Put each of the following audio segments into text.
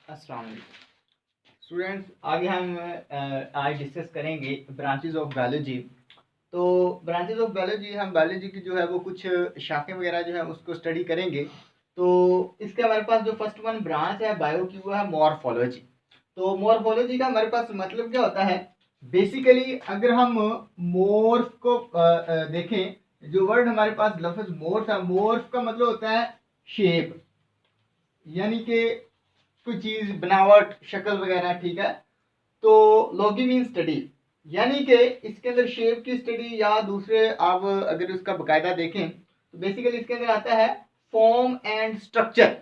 अस्सलाम वालेकुम स्टूडेंट्स। आगे हम आज डिस्कस करेंगे ब्रांचेस ऑफ बायोलॉजी। तो ब्रांचेस ऑफ बायोलॉजी, हम बायोलॉजी की जो है वो कुछ शाखें वगैरह जो है उसको स्टडी करेंगे। तो इसके हमारे पास जो फर्स्ट वन ब्रांच है बायो की वो है मॉर्फोलॉजी। तो मॉर्फोलॉजी का हमारे पास मतलब क्या होता है? बेसिकली अगर हम मोर्फ को देखें, जो वर्ड हमारे पास लफ्ज मोर्फ है, मोर्फ का मतलब होता है शेप, यानी कि कोई चीज बनावट शक्ल वगैरह, ठीक है। तो लॉगी मीन स्टडी, यानी कि इसके अंदर शेप की स्टडी, या दूसरे आप अगर उसका बकायदा देखें तो बेसिकली इसके अंदर आता है फॉर्म एंड स्ट्रक्चर,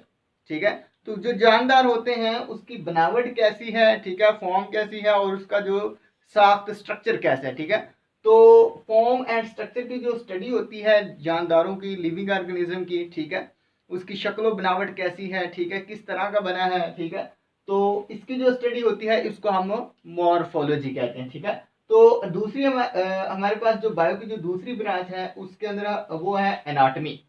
ठीक है। तो जो जानदार होते हैं उसकी बनावट कैसी है, ठीक है, फॉर्म कैसी है और उसका जो साख्त स्ट्रक्चर कैसा है, ठीक है। तो फॉर्म एंड स्ट्रक्चर की जो स्टडी होती है जानदारों की, लिविंग ऑर्गेनिज्म की, ठीक है, उसकी शक्ल बनावट कैसी है, ठीक है, किस तरह का बना है, ठीक है। तो इसकी जो स्टडी होती है इसको हम मॉर्फोलॉजी कहते हैं, ठीक है। तो दूसरी हमारे पास जो बायो की जो दूसरी ब्रांच है उसके अंदर वो है एनाटमी।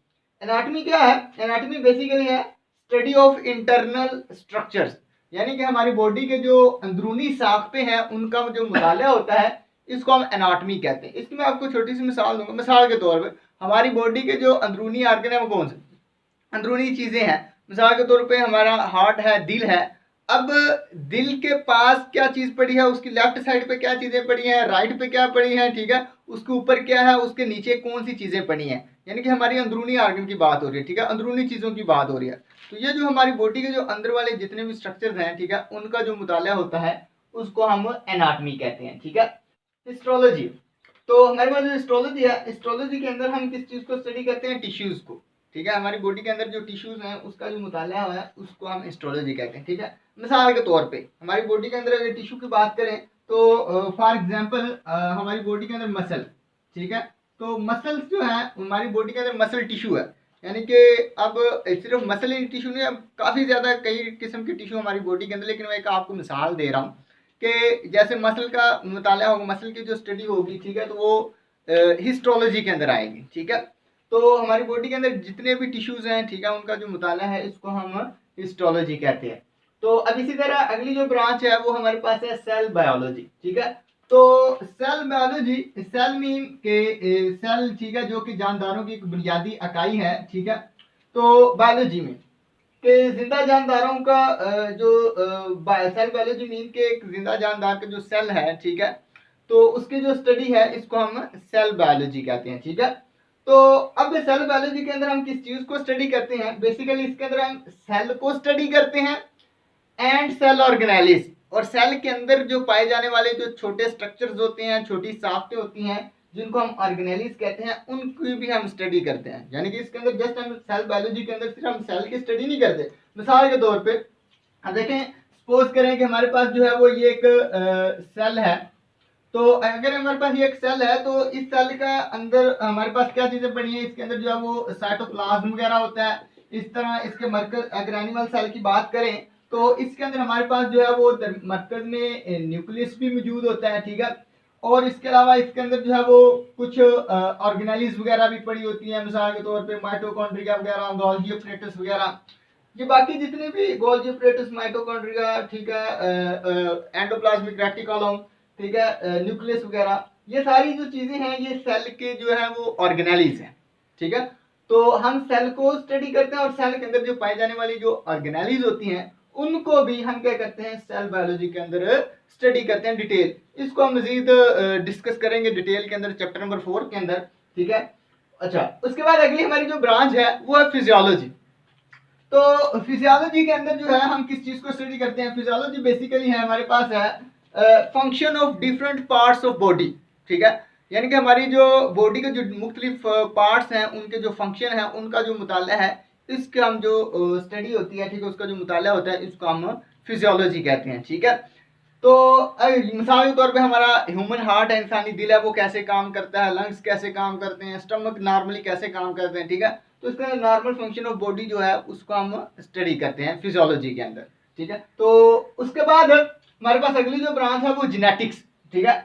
एनाटमी क्या है? एनाटमी बेसिकली है स्टडी ऑफ इंटरनल स्ट्रक्चर्स, यानी कि हमारी बॉडी के जो अंदरूनी साख्तें हैं उनका जो मुताला होता है इसको हम एनाटमी कहते हैं। इसकी मैं आपको छोटी सी मिसाल दूंगा। मिसाल के तौर पर हमारी बॉडी के जो अंदरूनी आर्गन है वो कौन से अंदरूनी चीजें हैं? मिसाल के तौर पे हमारा हार्ट है, दिल है। अब दिल के पास क्या चीज पड़ी है, उसकी लेफ्ट साइड पे क्या चीजें पड़ी हैं, राइट पे क्या पड़ी हैं, ठीक है, उसके ऊपर क्या है, उसके नीचे कौन सी चीजें पड़ी हैं, यानी कि हमारी अंदरूनी आर्गन की बात हो रही है, ठीक है, अंदरूनी चीजों की बात हो रही है। तो ये जो हमारी बॉडी के जो अंदर वाले जितने भी स्ट्रक्चर्स हैं, ठीक है, उनका जो मुताला होता है उसको हम एनाटमी कहते हैं, ठीक है। हिस्टोलॉजी, तो हमारे पास जो हिस्टोलॉजी है, हिस्टोलॉजी के अंदर हम किस चीज को स्टडी करते हैं? टिश्यूज को, ठीक है। हमारी बॉडी के अंदर जो टिश्यूज हैं उसका जो मुताला है उसको हम हिस्टोलॉजी कहते हैं, ठीक है। मिसाल के तौर पे हमारी बॉडी के अंदर अगर टिश्यू की बात करें तो फॉर एग्जांपल हमारी बॉडी के अंदर मसल, ठीक है। तो मसल्स जो है हमारी बॉडी के अंदर मसल टिश्यू है, यानी कि अब सिर्फ मसल ही टिश्यू नहीं, अब काफ़ी ज़्यादा कई किस्म के टिश्यू हमारी बॉडी के अंदर। लेकिन मैं एक आपको मिसाल दे रहा हूँ कि जैसे मसल का मुताला होगा, मसल की जो स्टडी होगी, ठीक है, तो वो हिस्टोलॉजी के अंदर आएगी, ठीक है। तो हमारी बॉडी के अंदर जितने भी टिश्यूज हैं, ठीक है, उनका जो मुताला है इसको हम हिस्टोलॉजी कहते हैं। तो अब इसी तरह अगली जो ब्रांच है वो हमारे पास है सेल बायोलॉजी, ठीक है। तो सेल बायोलॉजी, सेल मीन के सेल, ठीक है, जो कि जानदारों की एक बुनियादी इकाई है, ठीक है। तो बायोलॉजी में के जिंदा जानदारों का जो सेल बायोलॉजी मीन के एक जिंदा जानदार का जो सेल है, ठीक है, तो उसकी जो स्टडी है इसको हम सेल बायोलॉजी कहते हैं, ठीक है। तो अब सेल बायोलॉजी के अंदर हम किस चीज को स्टडी करते हैं? बेसिकली इसके अंदर हम सेल को स्टडी करते हैं एंड सेल ऑर्गेनेलिस, और सेल के अंदर जो पाए जाने वाले जो छोटे स्ट्रक्चर्स होते हैं, छोटी साख्तें होती हैं जिनको हम ऑर्गेनेलिस कहते हैं, उनकी भी हम स्टडी करते हैं। यानी कि इसके अंदर जस्ट हम सेल बायोलॉजी के अंदर सिर्फ हम सेल की स्टडी नहीं करते। मिसाल के तौर पे अब देखें, सपोज करें कि हमारे पास जो है वो ये एक सेल है। तो अगर हमारे पास ये एक सेल है तो इस सेल का अंदर हमारे पास क्या चीजें पड़ी हैं? इसके अंदर जो है वो साइटोप्लाज्म वगैरह होता है। इस तरह इसके मरकज, अगर एनिमल सेल की बात करें तो इसके अंदर हमारे पास जो है वो मरकज में न्यूक्लियस भी मौजूद होता है, ठीक है। और इसके अलावा इसके अंदर जो है वो कुछ ऑर्गेनेलिस वगैरह भी पड़ी होती है। मिसाल के तौर पे माइटोकॉन्ड्रिया वगैरह, गोल्गी ऑपरेटस वगैरह, ये बाकी जितने भी गोल्गी ऑपरेटस, माइटोकॉन्ड्रिया, ठीक है, एंडोप्लाज्मिक रेटिकुलम, ठीक है, न्यूक्लियस वगैरह, ये सारी जो चीजें हैं ये सेल के जो है वो ऑर्गेनेलिस हैं, ठीक है। तो हम सेल को स्टडी करते हैं और सेल के अंदर जो पाई जाने वाली जो ऑर्गेनेलिस होती हैं उनको भी हम क्या करते हैं? सेल बायोलॉजी के अंदर स्टडी करते हैं डिटेल। इसको हम मजीद डिस्कस करेंगे डिटेल के अंदर चैप्टर नंबर 4 के अंदर, ठीक है। अच्छा, उसके बाद अगली हमारी जो ब्रांच है वो है फिजियोलॉजी। तो फिजियोलॉजी के अंदर जो है हम किस चीज को स्टडी करते हैं? फिजियोलॉजी बेसिकली है हमारे पास है function of different parts of body, ठीक है। यानी कि हमारी जो बॉडी के जो मुख्तलिफ पार्ट्स हैं उनके जो फंक्शन है उनका जो मुताला है, इसका हम जो स्टडी होती है, ठीक है, उसका जो मुताला होता है इसको हम फिजियोलॉजी कहते हैं, ठीक है। तो मिसाल के तौर पे हमारा ह्यूमन हार्ट है, इंसानी दिल है, वो कैसे काम करता है, लंग्स कैसे काम करते हैं, स्टमक नॉर्मली कैसे काम करते हैं, ठीक है। तो इसका नॉर्मल फंक्शन ऑफ बॉडी जो है उसको हम स्टडी करते हैं फिजियोलॉजी के अंदर, ठीक है। तो उसके बाद हमारे पास अगली जो ब्रांच है वो जेनेटिक्स, ठीक है।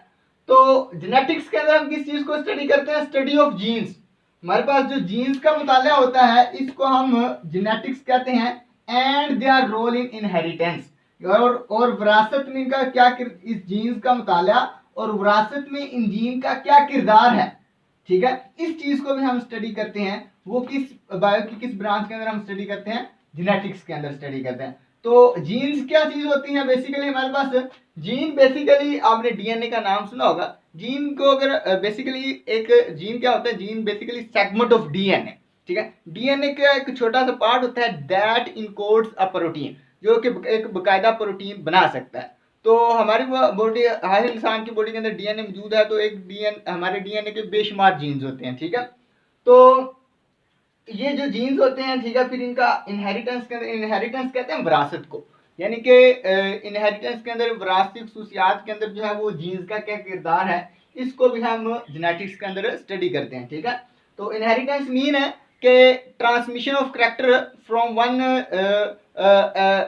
तो जेनेटिक्स के अंदर हम किस चीज को स्टडी करते हैं? Study of genes. हमारे पास जो जीन्स का मुताला होता है इसको हम जेनेटिक्स कहते हैं and their role in inheritance. और विरासत में इनका क्या इस जीन्स का मुताला और विरासत में इन जीन का क्या किरदार है, ठीक है, इस चीज को भी हम स्टडी करते हैं। वो किस बायो की किस ब्रांच के अंदर हम स्टडी करते हैं, जेनेटिक्स के अंदर स्टडी करते हैं। तो जीन्स क्या चीज होती है बेसिकली हमारे पास, जीन बेसिकली आपने डीएनए का नाम सुना होगा। जीन को अगर बेसिकली एक जीन क्या होता है, gene basically segment of DNA, ठीक है, डीएनए का एक छोटा सा पार्ट होता है दैट इनकोड्स अ प्रोटीन, जो कि एक बकायदा प्रोटीन बना सकता है। तो हमारी बॉडी, हर इंसान की बॉडी के अंदर डीएनए मौजूद है, तो एक हमारे डीएनए के बेशुमार जीन्स होते हैं, ठीक है। तो ये जो जीन्स होते हैं, ठीक है, फिर इनका इनहेरिटेंस के अंदर, इनहेरिटेंस कहते हैं विरासत को, यानी कि इनहेरिटेंस के अंदर विरासती खसूसियात के अंदर जो है वो जीन्स का क्या किरदार है, इसको भी हम जेनेटिक्स के अंदर स्टडी करते हैं, ठीक है। तो इनहेरिटेंस मीन है कि transmission of character from one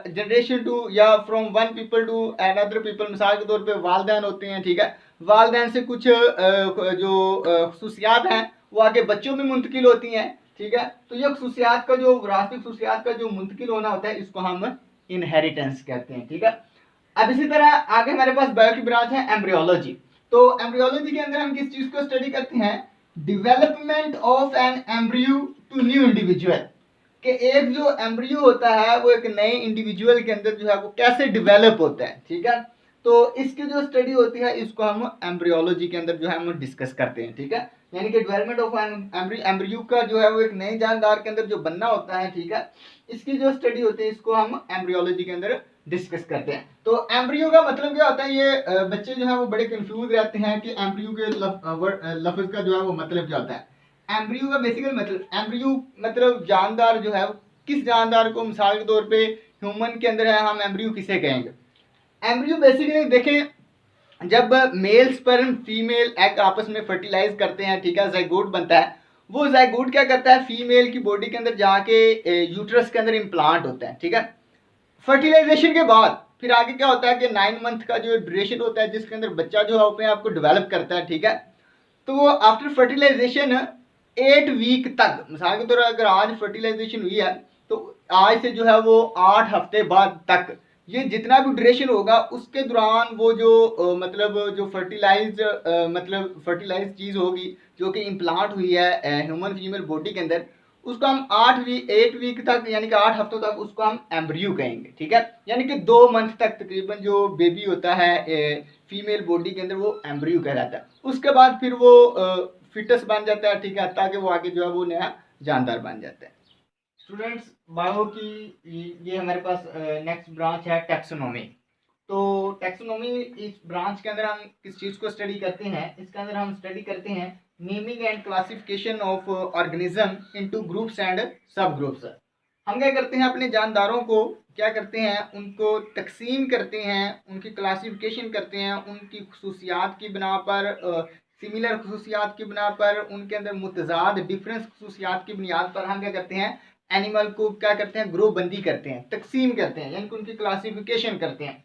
generation to, या from one people to another people. मिसाल के तौर पे वालदैन होते हैं, ठीक है, वालदैन से कुछ जो खसूसियात हैं वो आगे बच्चों में मुंतकिल होती हैं, ठीक है। तो ये खसूसियात का जो विरासती खसूसियात का जो मुंतकिल होना होता है, इसको हम इनहेरिटेंस कहते हैं, ठीक है। अब इसी तरह आगे हमारे पास बायो की ब्रांच है एम्ब्रियोलॉजी। तो एम्ब्रियोलॉजी के अंदर हम किस चीज को स्टडी करते हैं, development of an embryo to new individual, कि एक जो एम्ब्रियो होता है वो एक नए इंडिविजुअल के अंदर जो है वो कैसे डेवलप होता है, ठीक है। तो इसकी जो स्टडी होती है इसको हम एम्ब्रियोलॉजी के अंदर जो है हम डिस्कस करते हैं, ठीक है। यानी कि डेवलपमेंट ऑफ एम्ब्रियो का जो है वो एक नए जानदार के अंदर जो बनना होता है, ठीक है, इसकी जो स्टडी होती है इसको हम एम्ब्रियोलॉजी के अंदर डिस्कस करते हैं। तो एम्ब्रियो का मतलब क्या होता है, ये बच्चे जो है वो बड़े कंफ्यूज रहते हैं कि एम्ब्रियो के लफ्ज का जो है वो मतलब क्या होता है। एम्ब्रियो का बेसिकल मतलब, एम्ब्रियो मतलब जानदार जो है, किस जानदार को, मिसाल के तौर पे ह्यूमन के अंदर है, हम एम्ब्रियो किसे कहेंगे। एम्ब्रियो बेसिकली देखें, जब मेल स्पर्म फीमेल एग आपस में फर्टिलाइज करते हैं, ठीक है, जाइगोट बनता है। वो जाइगोट क्या करता है, फीमेल की बॉडी के अंदर जाके यूट्रस के अंदर इम्प्लांट होता है, ठीक है। फर्टिलाइजेशन के बाद फिर आगे क्या होता है कि 9 मंथ का जो ड्यूरेशन होता है जिसके अंदर बच्चा जो है अपने आप को डेवलप करता है, ठीक है। तो वो आफ्टर फर्टिलाइजेशन 8 वीक तक, मिसाल के तौर पर अगर आज फर्टिलाइजेशन हुई है तो आज से जो है वो 8 हफ्ते बाद तक, ये जितना भी ड्यूरेशन होगा उसके दौरान वो जो मतलब जो मतलब फर्टिलाइज चीज़ होगी जो कि इम्प्लांट हुई है ह्यूमन फीमेल बॉडी के अंदर, उसको हम 8 वीक तक, यानी कि 8 हफ्तों तक उसको हम एम्ब्रियो कहेंगे, ठीक है। यानी कि 2 मंथ तक तकरीबन जो बेबी होता है फीमेल बॉडी के अंदर वो एम्ब्रियो कहलाता है। उसके बाद फिर वो फिटस बन जाता है, ठीक है, ताकि वो आगे जो है वो नया जानदार बन जाता है। स्टूडेंट्स, बायो की ये हमारे पास नेक्स्ट ब्रांच है टैक्सोनॉमी। तो टैक्सोनॉमी, इस ब्रांच के अंदर हम किस चीज़ को स्टडी करते हैं, इसके अंदर हम स्टडी करते हैं naming and classification of organism into groups and सब ग्रुप्स। हम क्या करते हैं, अपने जानदारों को क्या करते हैं, उनको तकसीम करते हैं, उनकी क्लासिफिकेशन करते हैं, उनकी खसूसियात की बिना पर, सिमिलर खसूसियात की बिना पर, उनके अंदर मुतजाद डिफरेंस खसूसियात की बुनियाद पर हम क्या करते हैं, एनिमल को क्या करते हैं, ग्रुप बंदी करते हैं, तकसीम करते हैं, यानी कि उनकी क्लासिफिकेशन करते हैं।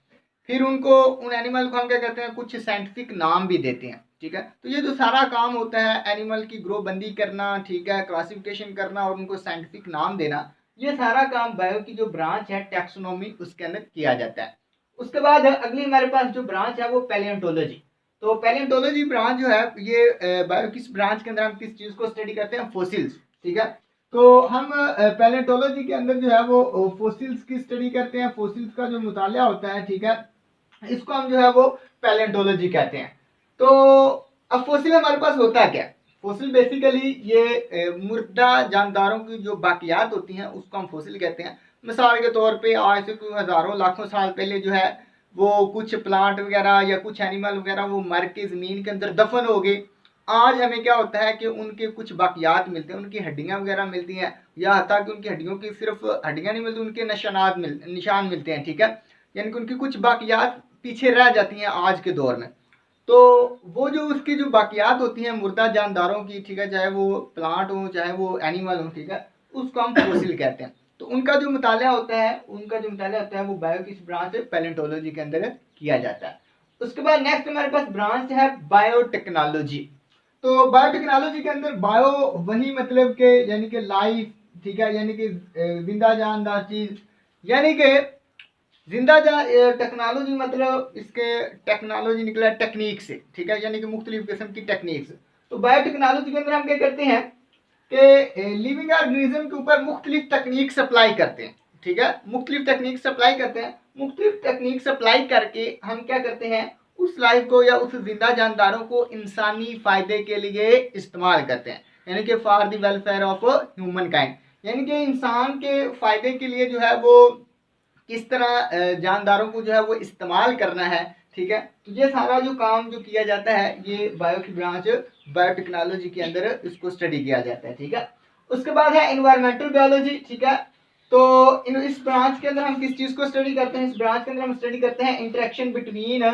फिर उनको, उन एनिमल को हम क्या करते हैं, कुछ साइंटिफिक नाम भी देते हैं, ठीक है। तो ये जो सारा काम होता है एनिमल की ग्रुप बंदी करना, ठीक है, क्लासिफिकेशन करना और उनको साइंटिफिक नाम देना, ये सारा काम बायो की जो ब्रांच है टैक्सोनॉमी उसके अंदर किया जाता है। उसके बाद अगली हमारे पास जो ब्रांच है वो पैलियोंटोलॉजी। तो पैलियोंटोलॉजी ब्रांच जो है ये बायो किस ब्रांच के अंदर हम किस चीज़ को स्टडी करते हैं, फोसिल्स, ठीक है। तो हम पैलियोंटोलॉजी के अंदर जो है वो फोसिल्स की स्टडी करते हैं, फोसिल्स का जो मुताला होता है, ठीक है, इसको हम जो है वो पैलियोंटोलॉजी कहते हैं। तो अब फोसिल हमारे पास होता है क्या, फोसिल बेसिकली ये मुर्दा जानदारों की जो बाकियात होती हैं उसको हम फोसिल कहते हैं। मिसाल के तौर पे आज से कुछ हज़ारों लाखों साल पहले जो है वो कुछ प्लांट वगैरह या कुछ एनिमल वगैरह वो मर के ज़मीन के अंदर दफन हो गए। आज हमें क्या होता है कि उनके कुछ बाकियात मिलते हैं, उनकी हड्डियाँ वगैरह मिलती हैं, या हत्ता कि उनकी हड्डियों की सिर्फ हड्डियाँ नहीं मिलती, उनके निशान मिलते हैं, ठीक है, यानी कि उनकी कुछ बाकियात पीछे रह जाती हैं आज के दौर में। तो वो जो उसकी जो बाकियात होती हैं मुर्दा जानदारों की, ठीक है, चाहे वो प्लांट हो चाहे वो एनिमल हो, ठीक है, उसको हम फोसिल कहते हैं। तो उनका जो मुताला होता है वो बायो की ब्रांच पैलियोंटोलॉजी के अंदर किया जाता है। उसके बाद नेक्स्ट हमारे पास ब्रांच है बायोटेक्नोलॉजी। तो बायोटेक्नोलॉजी के अंदर बायो वही मतलब के, यानी कि लाइफ, ठीक है, यानी कि जिंदा जानदार चीज, यानी कि जिंदा टेक्नोलॉजी मतलब इसके टेक्नोलॉजी निकला टेक्निक से, ठीक है, यानी कि मुख्तलिफ किस्म की टेक्निक से। तो बायोटेक्नोलॉजी के अंदर हम क्या करते हैं कि लिविंग ऑर्गेनिज्म के ऊपर मुख्तलिफ तकनीक सप्लाई करते हैं, ठीक है, मुख्तलिफ तकनीक सप्लाई करते हैं। मुख्तलिफ तकनीक सप्लाई करके हम क्या करते हैं, उस लाइफ को या उस जिंदा जानदारों को इंसानी फ़ायदे के लिए इस्तेमाल करते हैं, यानी कि for the welfare of human kind, यानी कि इंसान के फ़ायदे के लिए जो है वो किस तरह जानदारों को जो है वो इस्तेमाल करना है, ठीक है। तो ये सारा जो काम जो किया जाता है ये बायो की ब्रांच बायोटेक्नोलॉजी के अंदर इसको स्टडी किया जाता है, ठीक है। उसके बाद है एनवायरमेंटल बायोलॉजी, ठीक है। तो इस ब्रांच के अंदर हम किस चीज़ को स्टडी करते हैं, इस ब्रांच के अंदर हम स्टडी करते हैं interaction between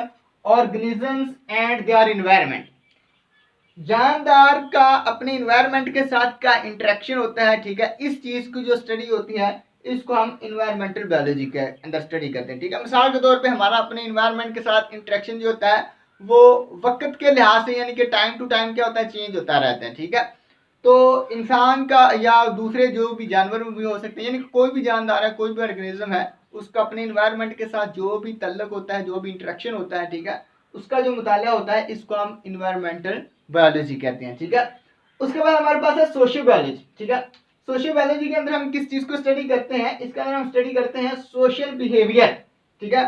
organisms and their environment. जानदार का अपने इन्वायरमेंट के साथ का इंटरेक्शन होता है, ठीक है, इस चीज़ की जो स्टडी होती है इसको हम इन्वायरमेंटल बायोलॉजी के अंदर स्टडी करते हैं, ठीक है। मिसाल के तौर पे हमारा अपने इन्वायरमेंट के साथ इंटरेक्शन जो होता है वो वक्त के लिहाज से यानी कि टाइम टू टाइम क्या होता है, चेंज होता रहता है, ठीक है। तो इंसान का या दूसरे जो भी जानवर भी हो सकते हैं, यानी कि कोई भी जानदार है, कोई भी ऑर्गेनिज्म है, उसका अपने इन्वायरमेंट के साथ जो भी तल्लक होता है, जो भी इंटरेक्शन होता है, ठीक है, उसका जो मुताला होता है इसको हम इन्वायरमेंटल बायोलॉजी कहते हैं, ठीक है। उसके बाद हमारे पास है सोशियो बायोलॉजी, ठीक है। सोशियो बायोलॉजी के अंदर हम किस चीज़ को स्टडी करते हैं, इसके अंदर हम स्टडी करते हैं सोशल बिहेवियर, ठीक है।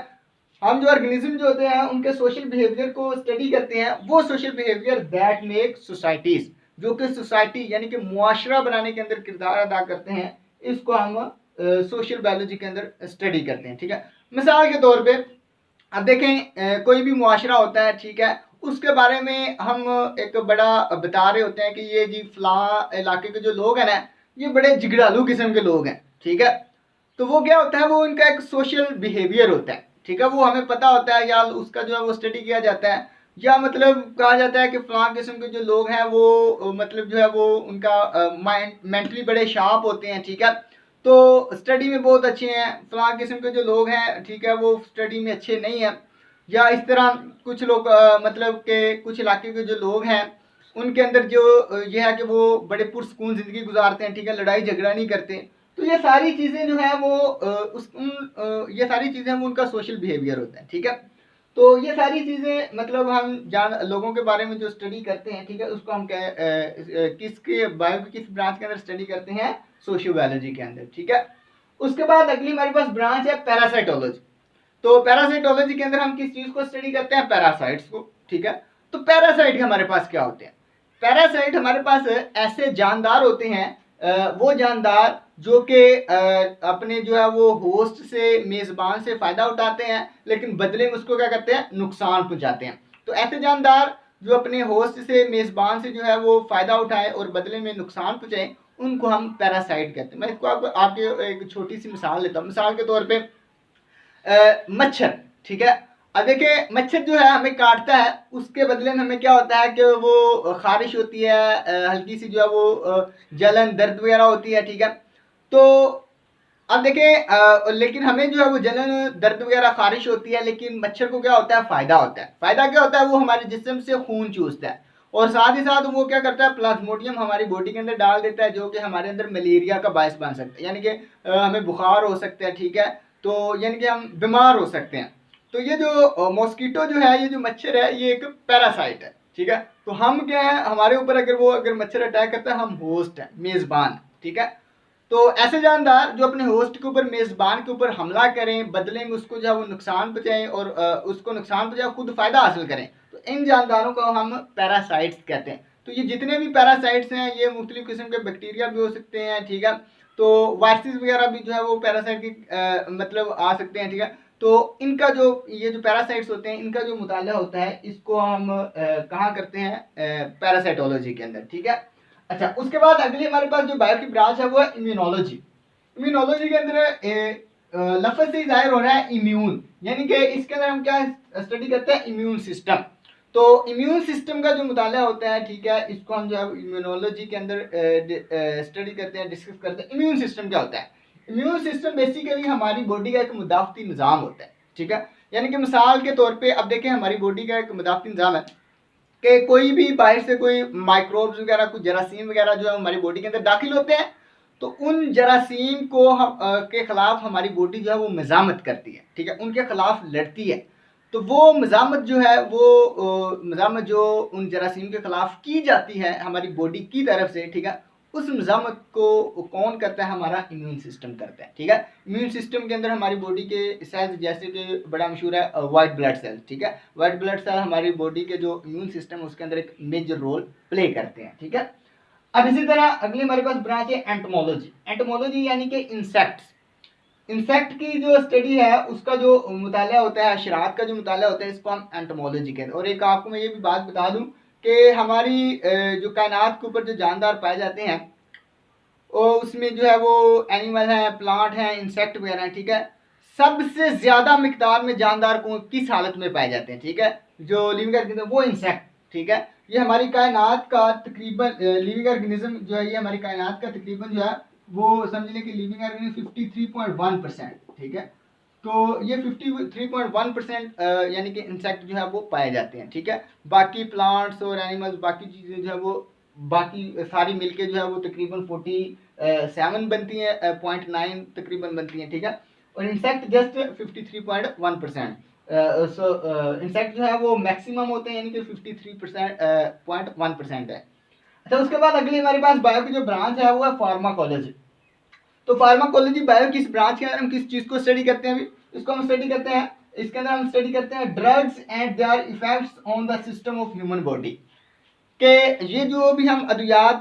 हम जो ऑर्गेनिज्म जो होते हैं उनके सोशल बिहेवियर को स्टडी करते हैं, वो social behaviour that make societies, जो कि सोसाइटी यानी कि मुआशरा बनाने के अंदर किरदार अदा करते हैं, इसको हम सोशल बायोलॉजी के अंदर स्टडी करते हैं, ठीक है। मिसाल के तौर पे अब देखें कोई भी मुआशरा होता है, ठीक है, उसके बारे में हम एक बड़ा बता रहे होते हैं कि ये जी फलां इलाके के जो लोग हैं ना ये बड़े झगड़ालू किस्म के लोग हैं, ठीक है। तो वो क्या होता है, वो उनका एक सोशल बिहेवियर होता है, ठीक है, वो हमें पता होता है या उसका जो है वो स्टडी किया जाता है, या मतलब कहा जाता है कि फलां किस्म के जो लोग हैं वो मतलब जो है वो उनका माइंड मेंटली बड़े शार्प होते हैं, ठीक है, तो स्टडी में बहुत अच्छे हैं। फलां किस्म के जो लोग हैं, ठीक है, वो स्टडी में अच्छे नहीं हैं। या इस तरह कुछ लोग मतलब के कुछ इलाके के जो लोग हैं उनके अंदर जो ये है कि वो बड़े पुरसकून ज़िंदगी गुजारते हैं, ठीक है, लड़ाई झगड़ा नहीं करते। तो ये सारी चीज़ें जो है वो ये सारी चीज़ें वो उनका सोशल बिहेवियर होता है, ठीक है। तो ये सारी चीज़ें मतलब हम लोगों के बारे में जो स्टडी करते हैं, ठीक है, उसको हम किसके बायो की किस ब्रांच के अंदर स्टडी करते हैं, सोशियो बायोलॉजी के अंदर, ठीक है। उसके बाद अगली हमारे पास ब्रांच है पैरासाइटोलॉजी। तो पैरासाइटोलॉजी के अंदर हम किस चीज़ को स्टडी करते हैं, पैरासाइट्स को, ठीक है। तो पैरासाइट हमारे पास क्या होते हैं, पैरासाइट हमारे पास ऐसे जानदार होते हैं, वो जानदार जो कि अपने जो है वो होस्ट से मेज़बान से फ़ायदा उठाते हैं लेकिन बदले में उसको क्या करते हैं, नुकसान पहुंचाते हैं। तो ऐसे जानदार जो अपने होस्ट से मेज़बान से जो है वो फ़ायदा उठाए और बदले में नुकसान पहुंचाए, उनको हम पैरासाइट कहते हैं। मैं इसको आपको आगे एक छोटी सी मिसाल लेता हूँ। मिसाल के तौर पर मच्छर, ठीक है। अब देखिए मच्छर जो है हमें काटता है, उसके बदले में हमें क्या होता है कि वो खारिश होती है, हल्की सी जो है वो जलन दर्द वगैरह होती है, ठीक है। तो अब देखें लेकिन हमें जो है वो जलन दर्द वगैरह खारिश होती है, लेकिन मच्छर को क्या होता है, फ़ायदा होता है। फ़ायदा क्या होता है, वो हमारे जिस्म से खून चूसता है और साथ ही साथ वो क्या करता है, प्लाज्मोडियम हमारी बॉडी के अंदर डाल देता है, जो कि हमारे अंदर मलेरिया का बायस बन सकता है, यानी कि हमें बुखार हो सकता है, ठीक है, तो यानी कि हम बीमार हो सकते हैं। तो ये जो मॉस्किटो जो है, ये जो मच्छर है, ये एक पैरासाइट है, ठीक है। तो हम क्या है, हमारे ऊपर अगर मच्छर अटैक करता है, हम होस्ट हैं, मेज़बान, ठीक है। तो ऐसे जानदार जो अपने होस्ट के ऊपर मेज़बान के ऊपर हमला करें, बदले में उसको जो है वो नुकसान पहुँचाएं और उसको नुकसान पहुँचाए खुद फ़ायदा हासिल करें, तो इन जानदारों को हम पैरासाइट्स कहते हैं। तो ये जितने भी पैरासाइट्स हैं ये मुख्तलिफ़ किस्म के बैक्टीरिया भी हो सकते हैं, ठीक है। तो वायरसेस वगैरह भी जो है वो पैरासाइट की मतलब आ सकते हैं, ठीक है। तो इनका जो ये जो पैरासाइट्स होते हैं इनका जो मुताला होता है इसको हम कहाँ करते हैं, पैरासाइटोलॉजी के अंदर, ठीक है। अच्छा, उसके बाद अगली हमारे पास जो बायो की ब्रांच है वो है इम्यूनोलॉजी। इम्यूनोलॉजी के अंदर लफ्ज़ से जाहिर हो रहा है इम्यून, यानी कि इसके अंदर हम क्या स्टडी करते हैं, इम्यून सिस्टम। तो इम्यून सिस्टम का जो मुताला होता है, ठीक है, इसको हम जो है इम्यूनोलॉजी के अंदर स्टडी करते हैं, डिस्कस करते हैं। इम्यून सिस्टम क्या होता है, इम्यून सिस्टम बेसिकली हमारी बॉडी का एक मुदाफ़ती निज़ाम होता है, ठीक है। यानी कि मिसाल के तौर पे अब देखें हमारी बॉडी का एक मुदाफ़ती निज़ाम है कि कोई भी बाहर से कोई माइक्रोब्स वगैरह कुछ जरासीम वगैरह जो है हमारी बॉडी के अंदर दाखिल होते हैं, तो उन जरासीम को के खिलाफ हमारी बॉडी जो है वो मज़ामत करती है, ठीक है, उनके खिलाफ लड़ती है। तो वो मज़ामत जो है वो मज़ामत जो उन जरासीम के खिलाफ की जाती है हमारी बॉडी की तरफ से, ठीक है, उस मज़ामत को कौन करता है? हमारा इम्यून सिस्टम करता है, ठीक है। इम्यून सिस्टम के अंदर हमारी बॉडी के सेल्स जैसे कि बड़ा मशहूर है वाइट ब्लड सेल्स, ठीक है। वाइट ब्लड सेल हमारी बॉडी के जो इम्यून सिस्टम उसके अंदर एक मेजर रोल प्ले करते हैं, ठीक है। अब इसी तरह अगली हमारे पास ब्रांच है एंटोमोलॉजी। एंटोमोलॉजी यानी कि इंसेक्ट्स। इंसेक्ट की जो स्टडी है उसका जो मुताला होता है, हशरात का जो मुताला होता है, इसको हम एंटोमोलॉजी कहते हैं। और एक आपको मैं ये भी बात बता दूं कि हमारी जो कायनात के ऊपर जो जानदार पाए जाते हैं और उसमें जो है वो एनिमल है, प्लांट है, इंसेक्ट वगैरह है, ठीक है। सबसे ज्यादा मिकदार में जानदार को किस हालत में पाए जाते हैं, ठीक है, जो लिविंग ऑर्गेनिज्म, वो इंसेक्ट, ठीक है। ये हमारी कायनात का तकरीबन लिविंग ऑर्गेनिज्म जो है, ये हमारी कायनात का तकरीबन जो है वो समझ लें कि लिविंग ऑर्गेनिज्म 53.1%, ठीक है। तो ये 53.1% यानी कि इंसेक्ट जो है वो पाए जाते हैं, ठीक है। बाकी प्लांट्स और एनिमल्स, बाकी चीज़ें जो है वो बाकी सारी मिलके जो है वो तकरीबन 47 बनती हैं, 0.9 तकरीबन बनती हैं, ठीक है। और इंसेक्ट जस्ट 53.1%। सो इंसेक्ट जो है वो मैक्सिमम होते हैं, यानी कि 53.1% है। अच्छा, उसके बाद अगली हमारे पास बायो की जो ब्रांच है वो है फार्माकोलॉजी। तो फार्माकोलॉजी बायो किस ब्रांच के अंदर हम किस चीज को स्टडी करते हैं? अभी इसको हम स्टडी करते हैं, इसके अंदर हम स्टडी करते हैं drugs and there effects on the system of human body. के ये जो भी हम अद्वियात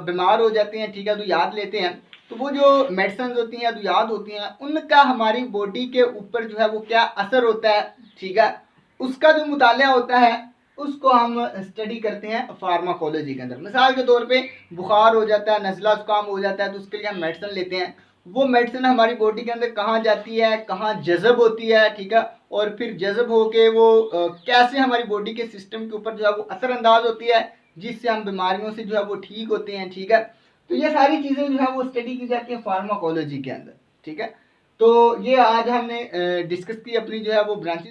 बीमार हो जाते हैं, ठीक है, अद्वियात लेते हैं, तो वो जो मेडिसिन होती हैं, अद्वियात होती हैं, उनका हमारी बॉडी के ऊपर जो है वो क्या असर होता है, ठीक है, उसका जो मुताला होता है उसको हम स्टडी करते हैं फार्माकोलॉजी के अंदर। मिसाल के तौर पे बुखार हो जाता है, नज़ला जुकाम हो जाता है, तो उसके लिए हम मेडिसिन लेते हैं। वो मेडिसिन हमारी बॉडी के अंदर कहाँ जाती है, कहाँ जज़ब होती है, ठीक है, और फिर जज़ब होके वो कैसे हमारी बॉडी के सिस्टम के ऊपर जो है वो असरअंदाज होती है, जिससे हम बीमारियों से जो है वो ठीक होते हैं, ठीक है। तो ये सारी चीज़ें जो है वो स्टडी की जाती है फार्माकोलॉजी के अंदर, ठीक है। तो ये आज हमने डिस्कस की अपनी जो है वो ब्रांचेस।